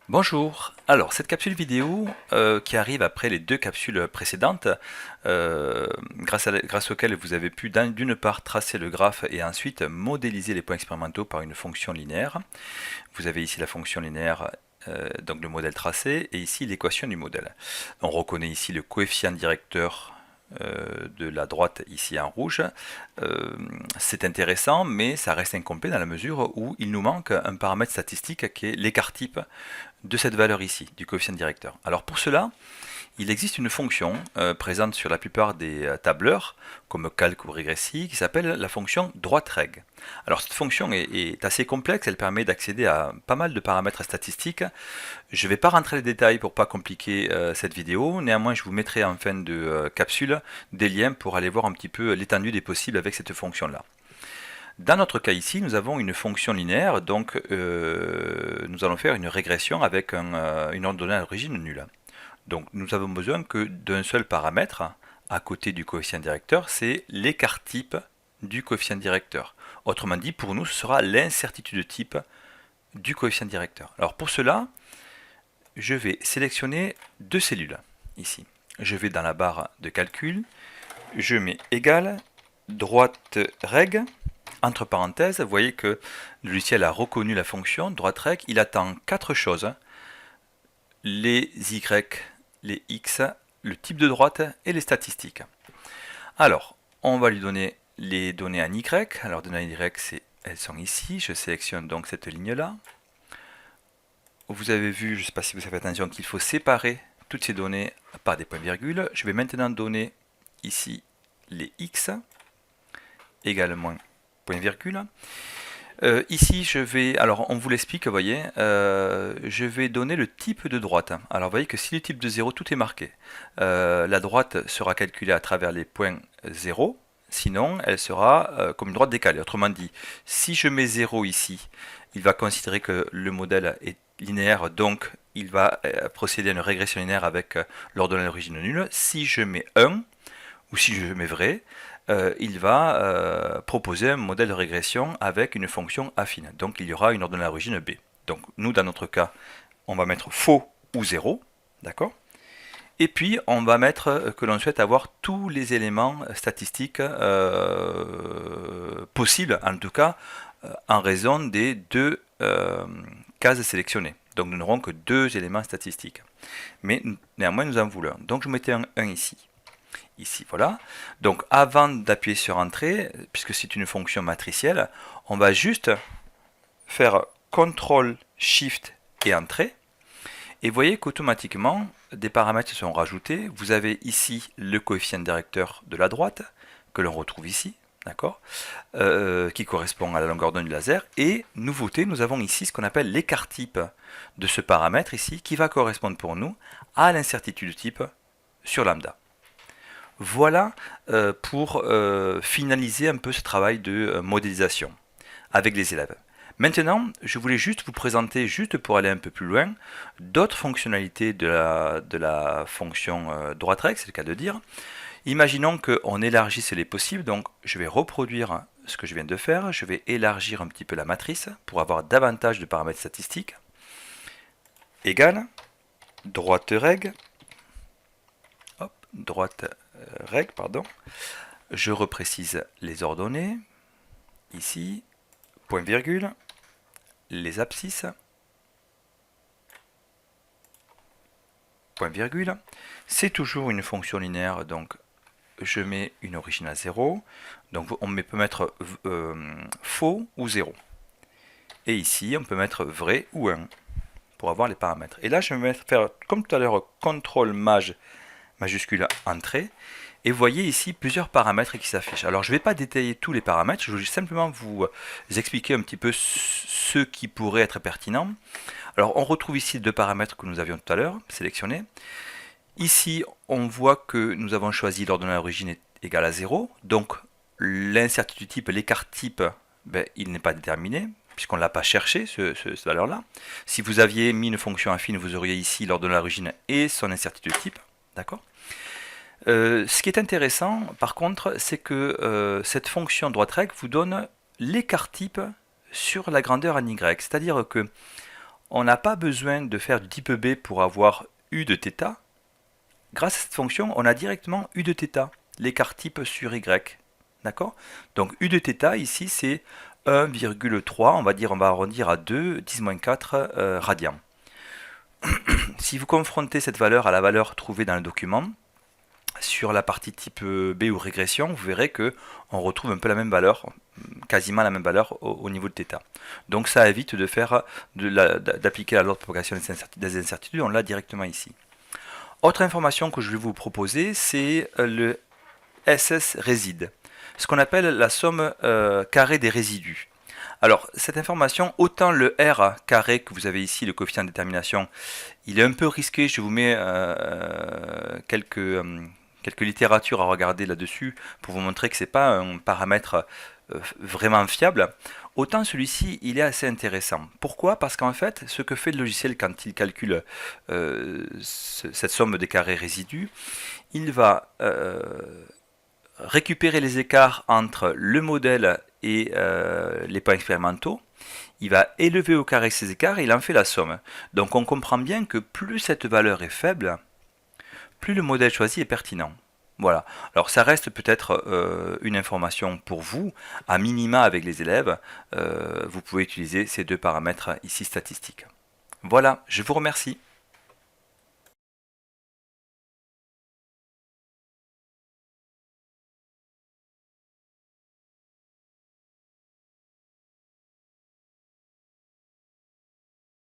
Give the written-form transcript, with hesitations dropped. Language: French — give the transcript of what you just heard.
Bonjour, alors cette capsule vidéo qui arrive après les deux capsules précédentes, grâce auxquelles vous avez pu d'une part tracer le graphe et ensuite modéliser les points expérimentaux par une fonction linéaire. Vous avez ici la fonction linéaire, donc le modèle tracé, et ici l'équation du modèle. On reconnaît ici le coefficient directeur de la droite ici en rouge. C'est intéressant, mais ça reste incomplet dans la mesure où il nous manque un paramètre statistique qui est l'écart type de cette valeur ici, du coefficient directeur. Alors pour cela, il existe une fonction présente sur la plupart des tableurs, comme calque ou régressif, qui s'appelle la fonction droite-règle. Alors cette fonction est assez complexe, elle permet d'accéder à pas mal de paramètres statistiques. Je ne vais pas rentrer dans les détails pour pas compliquer cette vidéo, néanmoins je vous mettrai en fin de capsule des liens pour aller voir un petit peu l'étendue des possibles avec cette fonction-là. Dans notre cas ici, nous avons une fonction linéaire, donc nous allons faire une régression avec une ordonnée à l'origine nulle. Donc nous avons besoin que d'un seul paramètre à côté du coefficient directeur, c'est l'écart type du coefficient directeur. Autrement dit, pour nous, ce sera l'incertitude type du coefficient directeur. Alors pour cela, je vais sélectionner deux cellules ici. Je vais dans la barre de calcul, je mets égal, droite règle, entre parenthèses, vous voyez que le logiciel a reconnu la fonction droite-règle, il attend quatre choses, les Y, les X, le type de droite et les statistiques. Alors, on va lui donner les données en Y, alors données en Y, elles sont ici, je sélectionne donc cette ligne-là. Vous avez vu, je ne sais pas si vous avez attention, qu'il faut séparer toutes ces données par des points-virgules. Je vais maintenant donner ici les X, également point-virgule. Ici, je vais, alors on vous l'explique, vous voyez, je vais donner le type de droite. Alors vous voyez que si le type de 0, tout est marqué. La droite sera calculée à travers les points 0, sinon elle sera comme une droite décalée. Autrement dit, si je mets 0 ici, il va considérer que le modèle est linéaire, donc il va procéder à une régression linéaire avec l'ordonnée d'origine nulle. Si je mets 1, ou si je mets vrai, il va proposer un modèle de régression avec une fonction affine. Donc il y aura une ordonnée d'origine B. Donc nous, dans notre cas, on va mettre faux ou 0, d'accord? Et puis on va mettre que l'on souhaite avoir tous les éléments statistiques possibles, en tout cas en raison des deux cases sélectionnées. Donc nous n'aurons que deux éléments statistiques. Mais néanmoins nous en voulons. Donc je mettais un 1 ici. Ici, voilà. Donc avant d'appuyer sur Entrée, puisque c'est une fonction matricielle, on va juste faire CTRL, SHIFT et Entrée. Et vous voyez qu'automatiquement, des paramètres sont rajoutés. Vous avez ici le coefficient directeur de la droite, que l'on retrouve ici, d'accord, qui correspond à la longueur d'onde du laser. Et nouveauté, nous avons ici ce qu'on appelle l'écart type de ce paramètre ici, qui va correspondre pour nous à l'incertitude type sur lambda. Voilà pour finaliser un peu ce travail de modélisation avec les élèves. Maintenant, je voulais juste vous présenter, juste pour aller un peu plus loin, d'autres fonctionnalités de la fonction droite-règle, c'est le cas de dire. Imaginons qu'on élargisse les possibles, donc je vais reproduire ce que je viens de faire, je vais élargir un petit peu la matrice pour avoir davantage de paramètres statistiques. Égal, droite règle, hop, droite règle, pardon. Je reprécise les ordonnées, ici, point virgule, les abscisses, point virgule. C'est toujours une fonction linéaire, donc je mets une origine à 0. Donc on peut mettre faux ou 0. Et ici, on peut mettre vrai ou 1 pour avoir les paramètres. Et là, je vais faire, comme tout à l'heure, CTRL MAJ majuscule entrée. Et vous voyez ici plusieurs paramètres qui s'affichent. Alors je ne vais pas détailler tous les paramètres, je vais simplement vous expliquer un petit peu ceux qui pourraient être pertinents. Alors on retrouve ici deux paramètres que nous avions tout à l'heure sélectionnés. Ici on voit que nous avons choisi l'ordonnée d'origine est égale à 0. Donc l'incertitude type, l'écart type, il n'est pas déterminé, puisqu'on ne l'a pas cherché, cette valeur-là. Si vous aviez mis une fonction affine, vous auriez ici l'ordonnée d'origine et son incertitude type. D'accord ? Ce qui est intéressant, par contre, c'est que cette fonction droite-règle vous donne l'écart type sur la grandeur en Y. C'est-à-dire que on n'a pas besoin de faire du type B pour avoir U de θ. Grâce à cette fonction, on a directement U de θ, l'écart type sur Y. D'accord? Donc U de θ, ici, c'est 1,3, on va arrondir à 2, 10-4 radians. Si vous confrontez cette valeur à la valeur trouvée dans le document, sur la partie type B ou régression, vous verrez que on retrouve un peu la même valeur, quasiment la même valeur au niveau de θ. Donc ça évite de faire d'appliquer la loi de propagation des incertitudes, on l'a directement ici. Autre information que je vais vous proposer, c'est le SS réside, ce qu'on appelle la somme carrée des résidus. Alors, cette information, autant le R carré que vous avez ici, le coefficient de détermination, il est un peu risqué. Je vous mets quelques littératures à regarder là-dessus pour vous montrer que ce n'est pas un paramètre vraiment fiable. Autant celui-ci, il est assez intéressant. Pourquoi? Parce qu'en fait, ce que fait le logiciel quand il calcule cette somme des carrés résidus, il va récupérer les écarts entre le modèle et les points expérimentaux, il va élever au carré ces écarts et il en fait la somme. Donc on comprend bien que plus cette valeur est faible, plus le modèle choisi est pertinent. Voilà. Alors ça reste peut-être une information pour vous, à minima avec les élèves, vous pouvez utiliser ces deux paramètres ici statistiques. Voilà, je vous remercie.